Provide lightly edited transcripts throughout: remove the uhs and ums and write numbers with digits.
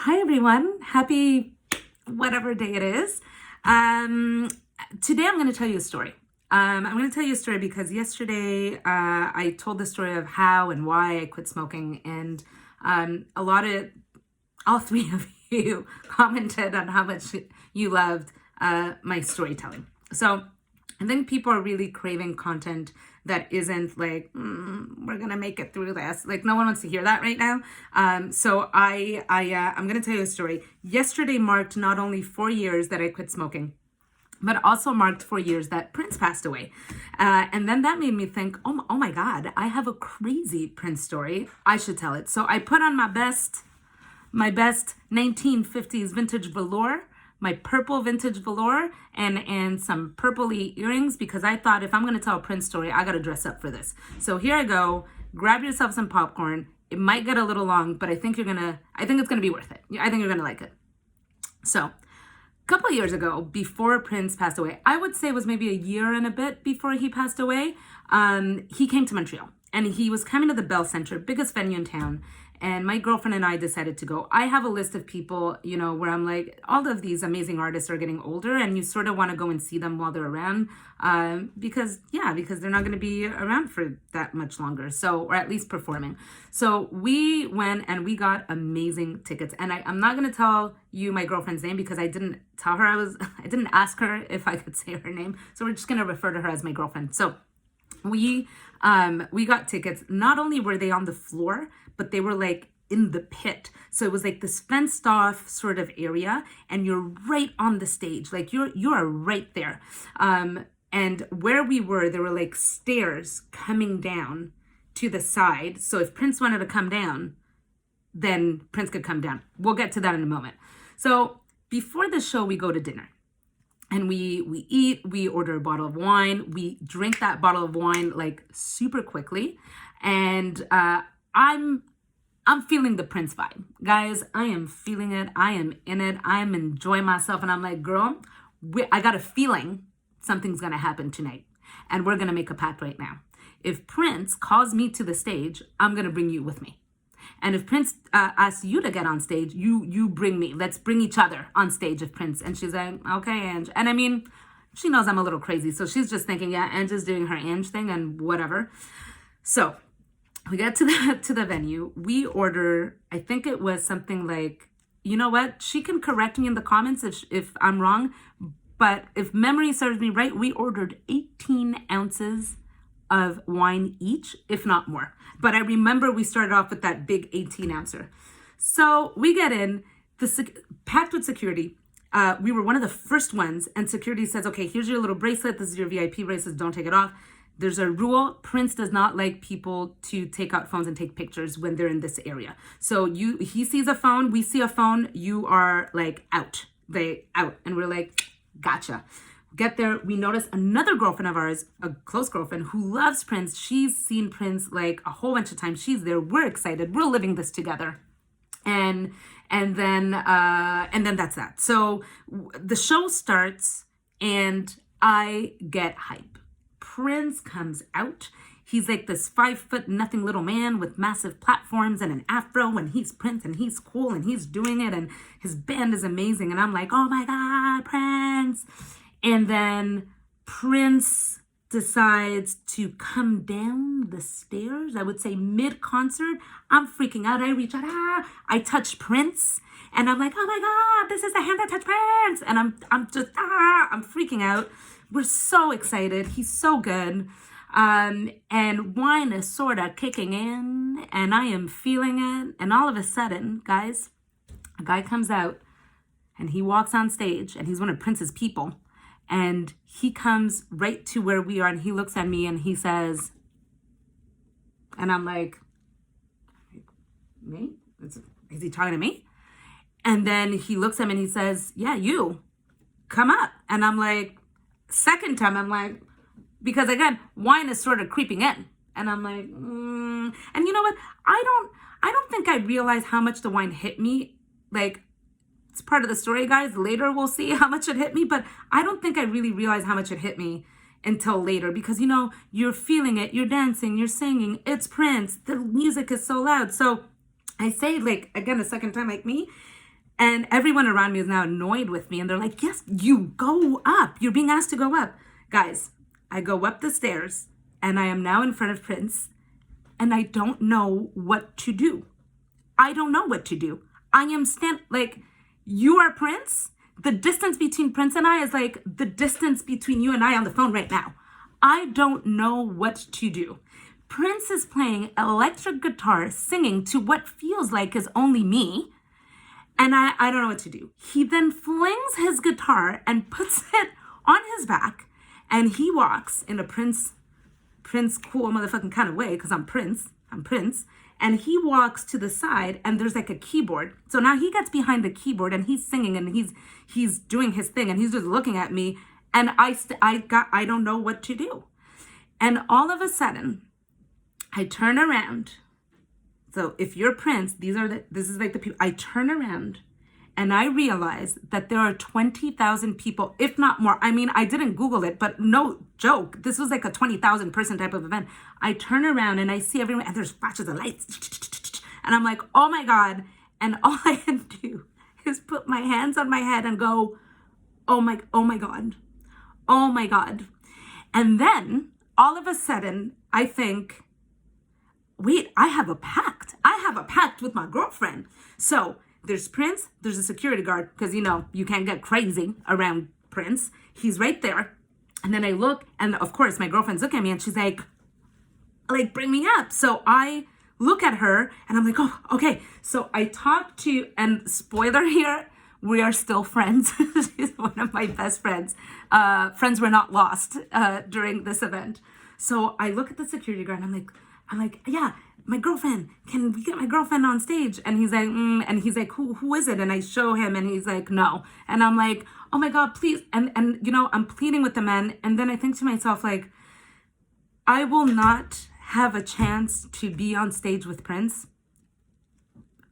Hi everyone, happy whatever day it is. Today I'm going to tell you a story. I'm going to tell you a story because yesterday I told the story of how and why I quit smoking, and all three of you commented on how much you loved my storytelling. So I think people are really craving content that isn't like, we're gonna make it through this. Like, no one wants to hear that right now. I'm gonna tell you a story. Yesterday marked not only 4 years that I quit smoking, but also marked 4 years that Prince passed away. And then that made me think, oh my God, I have a crazy Prince story. I should tell it. So I put on my best 1950s vintage velour, my purple vintage velour, and some purpley earrings, because I thought if I'm going to tell a Prince story, I got to dress up for this. So here I go. Grab yourself some popcorn. It might get a little long, but I think it's going to be worth it. I think you're going to like it. So a couple of years ago, before Prince passed away, I would say it was maybe a year and a bit before he passed away, he came to Montreal, and he was coming to the Bell Center, biggest venue in town. And my girlfriend and I decided to go. I have a list of people, where I'm like, all of these amazing artists are getting older, and you sort of want to go and see them while they're around, because they're not going to be around for that much longer. So, or at least performing. So we went and we got amazing tickets. And I'm not going to tell you my girlfriend's name because I didn't tell her I didn't ask her if I could say her name. So we're just going to refer to her as my girlfriend. So we got tickets. Not only were they on the floor, but they were like in the pit. So it was like this fenced off sort of area, and you're right on the stage. Like you are right there. And where we were, there were like stairs coming down to the side. So if Prince wanted to come down, then Prince could come down. We'll get to that in a moment. So before the show, we go to dinner. And we eat, we order a bottle of wine, we drink that bottle of wine like super quickly. And I'm feeling the Prince vibe. Guys, I am feeling it. I am in it. I'm enjoying myself. And I'm like, girl, I got a feeling something's going to happen tonight. And we're going to make a pact right now. If Prince calls me to the stage, I'm going to bring you with me. And if Prince asks you to get on stage, you bring me. Let's bring each other on stage if Prince. And she's like, okay, Ange. And I mean, she knows I'm a little crazy. So she's just thinking, yeah, Ange is doing her Ange thing and whatever. So we get to the venue. We order, I think it was something like, you know what? She can correct me in the comments if I'm wrong. But if memory serves me right, we ordered 18 ounces of wine each, if not more. But I remember we started off with that big 18 ouncer. So we get in, packed with security. We were one of the first ones, and security says, okay, here's your little bracelet. This is your VIP bracelet. Don't take it off. There's a rule. Prince does not like people to take out phones and take pictures when they're in this area. So he sees a phone, we see a phone, you are like out. And we're like, gotcha. Get there, we notice another girlfriend of ours, a close girlfriend who loves Prince. She's seen Prince like a whole bunch of times. She's there. We're excited. We're living this together. And then that's that. So the show starts and I get hype. Prince comes out. He's like this 5 foot nothing little man with massive platforms and an afro, and he's Prince and he's cool and he's doing it, and his band is amazing. And I'm like, oh my God, Prince. And then Prince decides to come down the stairs, I would say mid-concert. I'm freaking out. I reach out. I touch Prince. And I'm like, oh my God, this is the hand that touched Prince. And I'm freaking out. We're so excited. He's so good. And wine is sort of kicking in, and I am feeling it. And all of a sudden, guys, a guy comes out and he walks on stage, and he's one of Prince's people. And he comes right to where we are, and he looks at me and he says, and I'm like, me? Is he talking to me? And then he looks at me and he says, yeah, you, come up. And I'm like, second time, I'm like, because again, wine is sort of creeping in. And I'm like, And you know what? I don't think I realized how much the wine hit me. Like, it's part of the story, guys. Later we'll see how much it hit me, but I don't think I really realized how much it hit me until later, because you're feeling it, you're dancing, you're singing, it's Prince, the music is so loud. So I say, like, again, a second time, like me, And everyone around me is now annoyed with me. And they're like, yes, you go up. You're being asked to go up. Guys, I go up the stairs and I am now in front of Prince and I don't know what to do. I don't know what to do. I am like, you are Prince? The distance between Prince and I is like the distance between you and I on the phone right now. I don't know what to do. Prince is playing electric guitar, singing to what feels like is only me. And I don't know what to do. He then flings his guitar and puts it on his back. And he walks in a Prince cool motherfucking kind of way, because I'm Prince. And he walks to the side and there's like a keyboard. So now he gets behind the keyboard and he's singing and he's doing his thing and he's just looking at me. And I don't know what to do. And all of a sudden, I turn around. So if you're Prince, this is like the people. I turn around and I realize that there are 20,000 people, if not more. I mean, I didn't Google it, but no joke. This was like a 20,000 person type of event. I turn around and I see everyone and there's flashes of lights. And I'm like, oh my God. And all I can do is put my hands on my head and go, oh my God. Oh my God. And then all of a sudden I think, wait, I have a pact. I have a pact with my girlfriend. So there's Prince, there's a security guard, because you can't get crazy around Prince. He's right there. And then I look, and of course my girlfriend's looking at me and she's like, bring me up. So I look at her and I'm like, oh, okay. So I talk to, and spoiler here, we are still friends. She's one of my best friends. Friends were not lost during this event. So I look at the security guard and I'm like, yeah, my girlfriend, can we get my girlfriend on stage? And he's like, who is it? And I show him and he's like, no. And I'm like, oh my God, please. And I'm pleading with the man. And then I think to myself, like, I will not have a chance to be on stage with Prince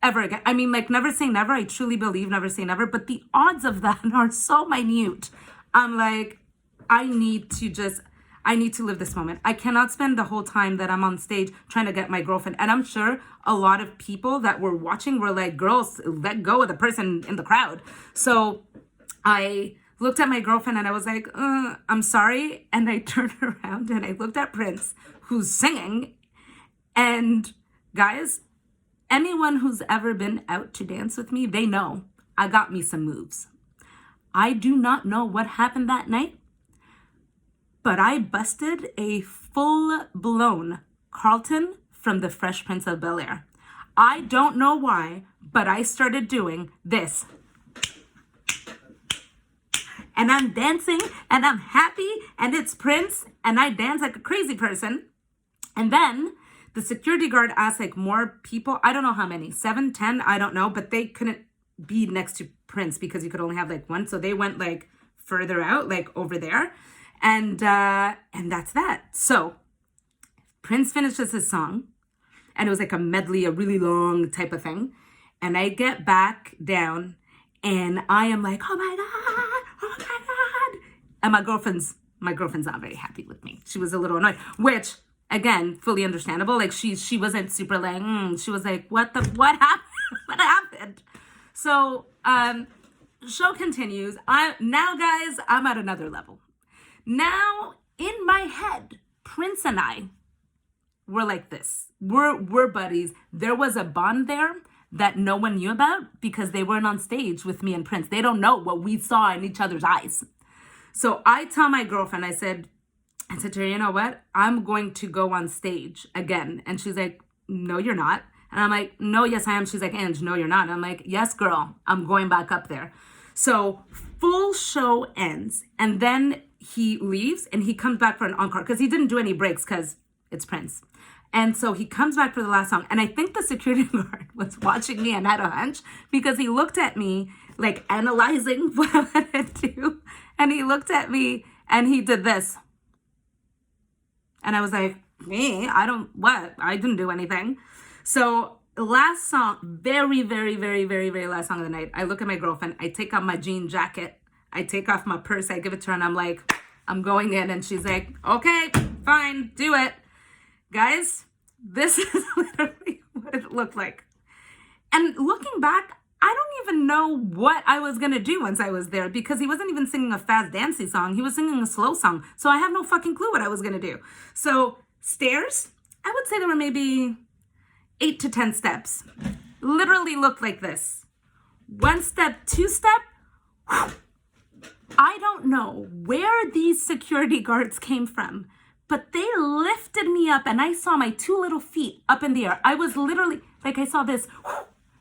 ever again. I mean, like, never say never. I truly believe never say never. But the odds of that are so minute. I'm like, I need to live this moment. I cannot spend the whole time that I'm on stage trying to get my girlfriend. And I'm sure a lot of people that were watching were like, girls, let go of the person in the crowd. So I looked at my girlfriend and I was like, I'm sorry. And I turned around and I looked at Prince, who's singing. And guys, anyone who's ever been out to dance with me, they know I got me some moves. I do not know what happened that night, but I busted a full-blown Carlton from the Fresh Prince of Bel-Air. I don't know why, but I started doing this. And I'm dancing, and I'm happy, and it's Prince, and I dance like a crazy person. And then the security guard asked like more people. I don't know how many, 7, 10, I don't know, but they couldn't be next to Prince because you could only have like one. So they went like further out, like over there. And that's that. So Prince finishes his song and it was like a medley, a really long type of thing. And I get back down and I am like, oh my God. And my girlfriend's not very happy with me. She was a little annoyed, which again, fully understandable. Like she wasn't super like, she was like, what happened? What happened? So, show continues. Now guys, I'm at another level. Now, in my head, Prince and I were like this. We're buddies. There was a bond there that no one knew about because they weren't on stage with me and Prince. They don't know what we saw in each other's eyes. So I tell my girlfriend, I said to her, you know what? I'm going to go on stage again. And she's like, no, you're not. And I'm like, no, yes, I am. She's like, Ange, no, you're not. And I'm like, yes, girl, I'm going back up there. So full show ends. And then he leaves and he comes back for an encore because he didn't do any breaks because it's Prince. And so he comes back for the last song. And I think the security guard was watching me and had a hunch because he looked at me like analyzing what I wanted to do. And he looked at me and he did this. And I was like, me? I didn't do anything. So last song, very, very, very, very, very last song of the night. I look at my girlfriend. I take off my jean jacket. I take off my purse. I give it to her and I'm like, I'm going in. And she's like, okay, fine, do it. Guys, this is literally what it looked like. And looking back, I don't even know what I was gonna do once I was there because he wasn't even singing a fast dancey song. He was singing a slow song. So I have no fucking clue what I was gonna do. So stairs, I would say there were maybe 8 to 10 steps. Literally looked like this. 1 step, 2 step. Whew. I don't know where these security guards came from, but they lifted me up and I saw my 2 little feet up in the air. I was literally, like I saw this,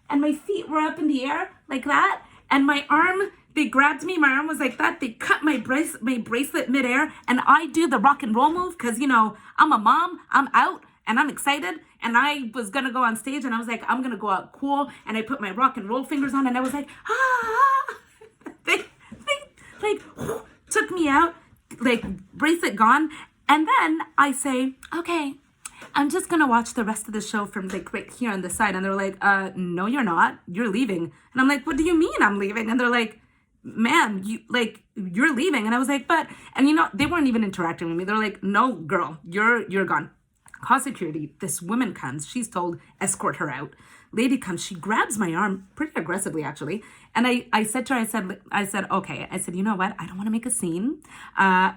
and my feet were up in the air like that. And my arm, they grabbed me, my arm was like that. They cut my bracelet midair, and I do the rock and roll move because, you know, I'm a mom, I'm out, and I'm excited. And I was gonna go on stage and I was like, I'm gonna go out cool. And I put my rock and roll fingers on and I was like, ah. They like took me out, like bracelet gone. And then I say, okay, I'm just gonna watch the rest of the show from like right here on the side. And they're like, no, you're not. You're leaving. And I'm like, what do you mean I'm leaving? And they're like, ma'am, you're leaving. And I was like, but, and you know, they weren't even interacting with me. They're like, no, girl, you're gone. Call security. This woman comes. She's told, escort her out. Lady comes. She grabs my arm pretty aggressively, actually. And I said to her, I said, okay. I said, you know what? I don't want to make a scene.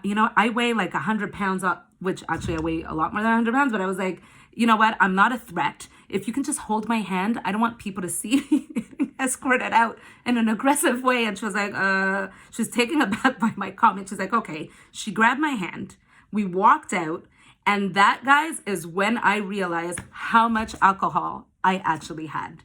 You know, I weigh like 100 pounds up, which actually I weigh a lot more than 100 pounds. But I was like, you know what? I'm not a threat. If you can just hold my hand, I don't want people to see me escorted out in an aggressive way. And she was like, she was taken aback by my comment. She's like, okay. She grabbed my hand. We walked out. And that, guys, is when I realized how much alcohol I actually had.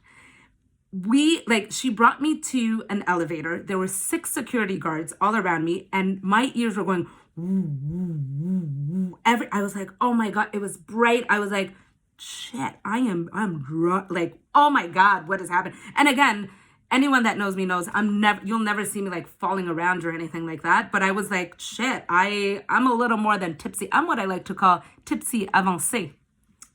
She brought me to an elevator. There were 6 security guards all around me, and my ears were going, woo, woo, woo, woo. I was like, oh my God, it was bright. I was like, shit, I'm drunk. Like, oh my God, what has happened? And again, anyone that knows me knows you'll never see me like falling around or anything like that. But I was like, shit, I'm a little more than tipsy. I'm what I like to call tipsy avancé.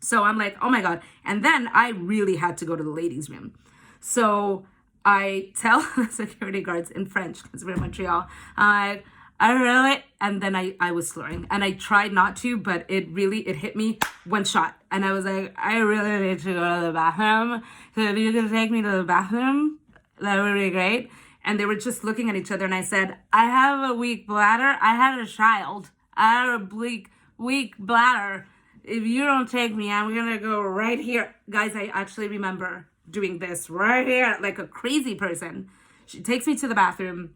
So I'm like, oh my God. And then I really had to go to the ladies' room. So I tell the security guards in French, because we're in Montreal, I really, and then I was slurring. And I tried not to, but it hit me one shot. And I was like, I really need to go to the bathroom. So if you could take me to the bathroom, that would be great. And they were just looking at each other. And I said, I have a weak bladder. I had a child. I have a weak bladder. If you don't take me, I'm going to go right here. Guys, I actually remember doing this right here like a crazy person. She takes me to the bathroom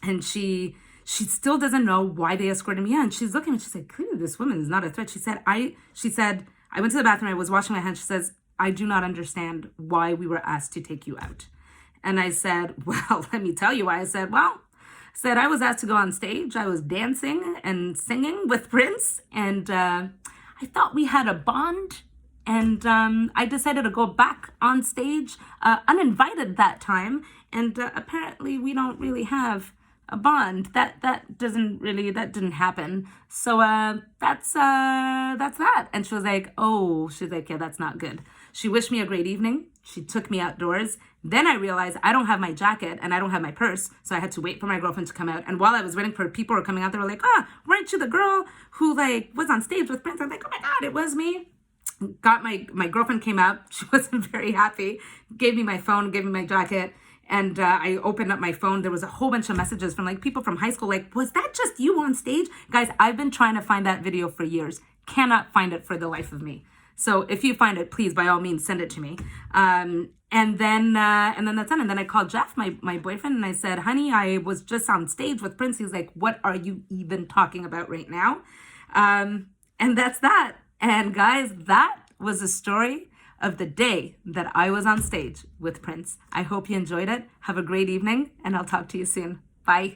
and she still doesn't know why they escorted me in. She's looking and she's like, clearly this woman is not a threat. She said, I went to the bathroom. I was washing my hands. She says, I do not understand why we were asked to take you out. And I said, well, let me tell you why. I said, I was asked to go on stage. I was dancing and singing with Prince. And I thought we had a bond. And I decided to go back on stage uninvited that time. And apparently we don't really have a bond. That didn't happen. So that's that. And she was like, yeah, that's not good. She wished me a great evening. She took me outdoors. Then I realized I don't have my jacket and I don't have my purse. So I had to wait for my girlfriend to come out. And while I was waiting for people who were coming out, they were like, weren't you the girl who was on stage with Prince? I'm like, oh my God, it was me. Got my girlfriend came out. She wasn't very happy. Gave me my phone, gave me my jacket. And I opened up my phone. There was a whole bunch of messages from like people from high school. Like, was that just you on stage? Guys, I've been trying to find that video for years. Cannot find it for the life of me. So if you find it, please, by all means, send it to me. And then that's it. And then I called Jeff, my boyfriend, and I said, honey, I was just on stage with Prince. He's like, what are you even talking about right now? And that's that. And guys, that was the story of the day that I was on stage with Prince. I hope you enjoyed it. Have a great evening, and I'll talk to you soon. Bye.